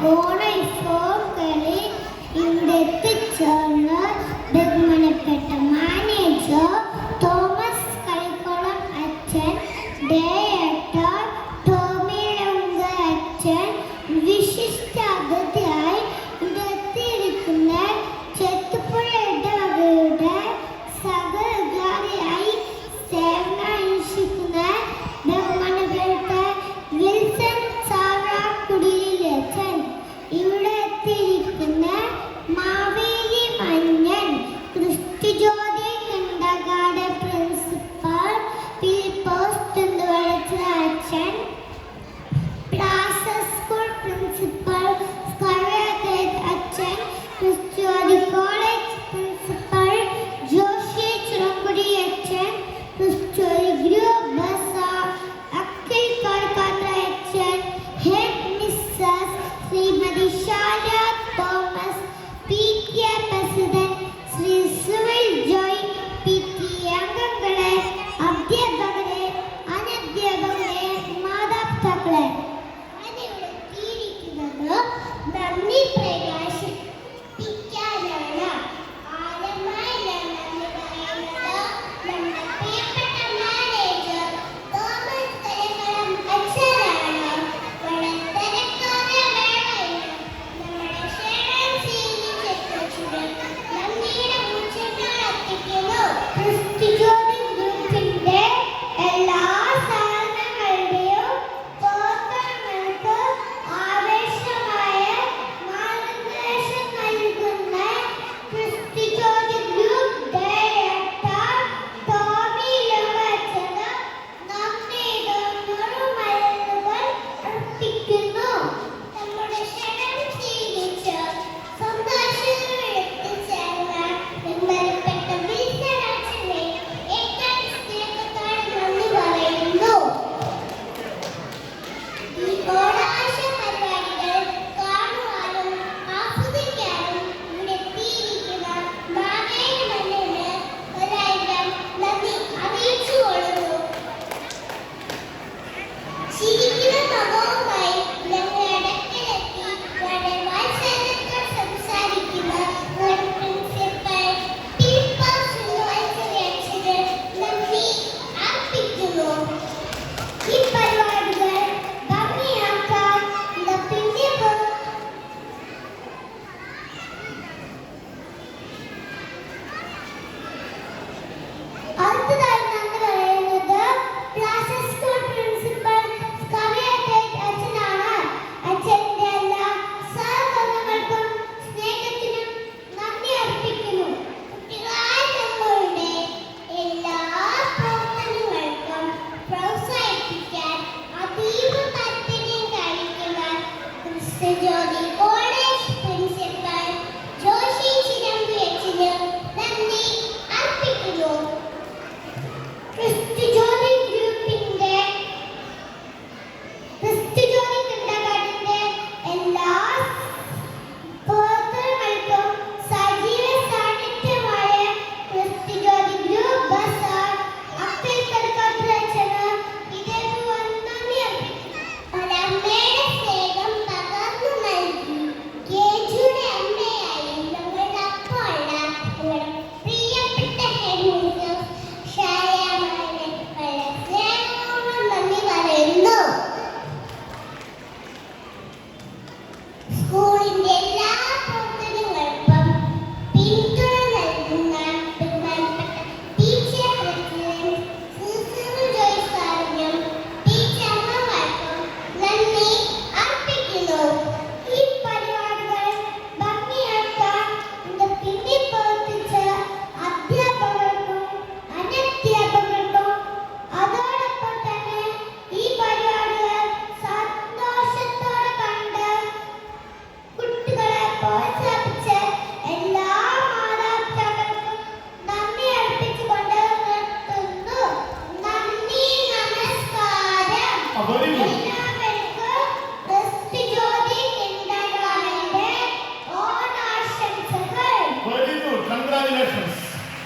ഓണോഫോകളിൽ ഇവിടെ എത്തിച്ചേർന്ന ബഹുമാനപ്പെട്ട മാനേജർ തോമസ് കളിക്കുളം അച്ഛൻ, ഡയറക്ടർ ടോമി ലങ്ക അച്ഛൻ, വിശിഷ്ട അതിഥിയായി ഇവിടെ എത്തിയിരിക്കുന്ന ചെത്തുപുഴ ഇടവകയുടെ സഹകാരിയായി സേവനമനുഷ്ഠിക്കുന്ന ബഹുമാനപ്പെട്ട വിൽസൺ സാറാക്കുടിയിലച്ഛൻ, ഇവിടെ എത്തിയിരിക്കുന്ന മാവേലി മഞ്ഞൻ ക്രിസ്തുജ്യോതി കിണ്ടർഗാർട്ടൻ പ്രിൻസിപ്പൽ ഫിലിപ്പോസ് തുണ്ടുവളച്ചിൽ അച്ഛൻ, പ്ലാസ സ്കൂൾ പ്രിൻസിപ്പൽ സ്കറിയ അച്ഛൻ, ക്രിസ്തുജ്യോതി കോളേജ് പ്രിൻസിപ്പൽ ജോഷി ചിറങ്കുടി അച്ഛൻ, ക്രിസ്തുജ്യോതി ഗ്രൂപ്പ് ബസാർ അഖിൽ കർക്കാത്ര അച്ഛൻ, ഹെഡ് മിസ്സസ് Shrimati Shala Thomas, PTA president Shri Sunil Joy, PTA അംഗങ്ങളെ, അധ്യാപകരെ, അനധ്യാപകരെ, മാതാപിതാക്കളെ, ഞാനിവിടെ എത്തിയിരിക്കുന്നത് നന്ദി പ്രകാശിപ്പിക്കാനാണ്. ആദ്യമായി ഞാൻ നന്ദി പറയുന്നത് നമ്മുടെ പ്രിയപ്പെട്ട മാനേജർ തോമസ് കളിക്കുളം അച്ഛനാണ്. വളരെ തിരക്കാതെ വേളയിൽ നമ്മുടെ ക്ഷേത്രം സ്വീകരിച്ചെത്തിച്ചതിന് നന്ദിയുടെ ഉച്ചങ്ങൾ എത്തിക്കുന്നു. ക്രിസ്തുജ്യോതി ഗ്രൂപ്പിന്റെ എല്ലാ സാധനങ്ങളുടെയും പ്രവർത്തനങ്ങൾക്ക് ആവേശമായ മാർഗനിർദ്ദേശം നൽകുന്ന ക്രിസ്തുജ്യോതി ഗ്രൂപ്പ് ഡയറക്ടർ ടോമി ലങ്ക അച്ഛന് നന്ദിയുടെ മരുന്നുകൾ അർപ്പിക്കുന്നു. നമ്മുടെ ക്ഷണം സ്വീകരിച്ച് സന്ദർശകരെ എത്തിച്ചേർന്ന ബഹുമാനപ്പെട്ട വിൽസൺ അച്ഛനെ ഏറ്റവും സ്നേഹത്തോടെ നന്ദി പറയുന്നു. ഈ ഓണാഘോഷ പരിപാടികൾ കാണുവാനും ആസ്വദിക്കാനും ഇവിടെ എത്തിയിരിക്കുന്ന മാവേലി മഞ്ഞന് ഒരായിരം നന്ദി അറിയിച്ചുകൊള്ളുന്നു. ചിരിക്കുന്ന മുഖവുമായി ഞങ്ങളുടെ അടുക്കലെത്തി വളരെ വാത്സല്യത്തോടെ സംസാരിക്കുന്ന ഒരു പ്രിൻസിപ്പൽ ഫിലിപ്പോസ് തുണ്ടുവളച്ചിൽ അച്ഛന് നന്ദി അർപ്പിക്കുന്നു. ഈ പരിപാടികൾ ഭംഗിയാക്കാൻ പിന്നെ അടുത്തതായി നന്ദി പറയുന്നത് പ്ലാസ സ്കൂൾ പ്രിൻസിപ്പൽ സ്കറിയ അച്ഛനാണ്. അച്ഛന്റെ എല്ലാ സഹകരണങ്ങൾക്കും സ്നേഹത്തിനും നന്ദി അർപ്പിക്കുന്നു. കുട്ടികളായ ഞങ്ങളുടെ എല്ലാ പ്രവർത്തനങ്ങൾക്കും പ്രോത്സാഹിപ്പിക്കാൻ അതീവ താല്പര്യം കാണിക്കുന്ന ക്രിസ്തുജ്യോതി കോളേജ് പ്രിൻസിപ്പൽ ജോഷി ചിറങ്കുടി അച്ഛന് നന്ദി അർപ്പിക്കുന്നു. ക്രിസ്തുജ്യോതി ഗ്രൂപ്പിന്റെ ക്രിസ്തുജ്യോതി കിണ്ടർഗാർട്ടന്റെ എല്ലാ പ്രവർത്തനങ്ങൾക്കും സജീവ സാന്നിധ്യമായ ക്രിസ്തുജ്യോതി ഗ്രൂപ്പ് ബസാർ അഖിൽ കർക്കാത്ര അച്ഛന് ഇതേപോലെ നന്ദി അർപ്പിക്കുന്നു. ഒരമ്മയുടെ സ്നേഹം പകർന്നു നൽകി കേജുയുടെ അമ്മയായി ഞങ്ങളുടെ അപ്പമുള്ള ഞങ്ങളുടെ പ്രിയപ്പെട്ട ഹെഡ് മിസ്സസ് ഷായാമനെ വളരെ സ്നേഹപൂർവ്വം നന്ദി പറയുന്നു. സ്കൂൾ